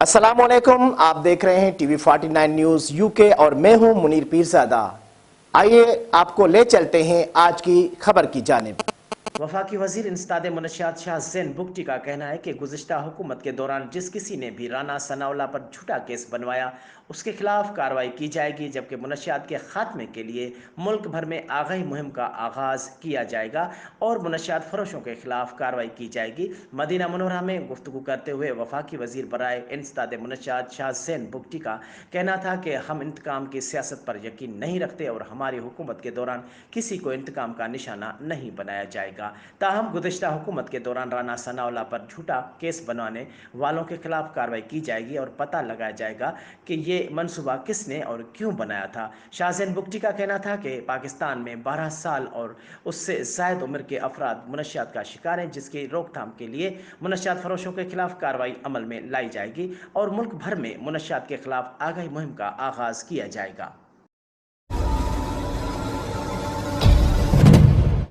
अस्सलाम वालेकुम। आप देख रहे हैं टीवी 49 न्यूज यूके और मैं हूं मुनीर पीरजादा। आइए आपको ले चलते हैं आज की खबर की जानिब। वफाकी वजीर इंसदाद मुनशियात शाह ज़ैन बुगटी का कहना है कि गुज़िश्ता हुकूमत के दौरान जिस किसी ने भी राना सनाउल्लाह पर झूठा केस बनवाया उसके खिलाफ कार्रवाई की जाएगी, जबकि मुनशियात के खात्मे के लिए मुल्क भर में आगाही मुहिम का आगाज़ किया जाएगा और मुनशियात फरोशों के खिलाफ कार्रवाई की जाएगी। मदीना मुनव्वरा में गुफ्तगू करते हुए वफाकी वजीर बराए इंसदाद मुनशियात शाह ज़ैन बुगटी का कहना था कि हम इंतकाम की सियासत पर यकीन नहीं रखते और हमारी हुकूमत के दौरान किसी को इंतकाम का निशाना नहीं बनाया जाएगा। ताहम गुज़िश्ता हुकूमत के दौरान राना सनाउल्लाह पर झूठा केस बनवाने वालों के खिलाफ कार्रवाई की जाएगी और पता लगाया जाएगा कि ये मंसूबा किसने और क्यों बनाया था। शाह ज़ैन बुगटी का कहना था कि पाकिस्तान में 12 साल और उससे ज़ायद उम्र के अफराद मुनशियात का शिकार हैं, जिसकी रोकथाम के लिए मुनशियात फरोशों के खिलाफ कार्रवाई अमल में लाई जाएगी और मुल्क भर में मुनशियात के खिलाफ आगाही मुहिम का आगाज़ किया जाएगा।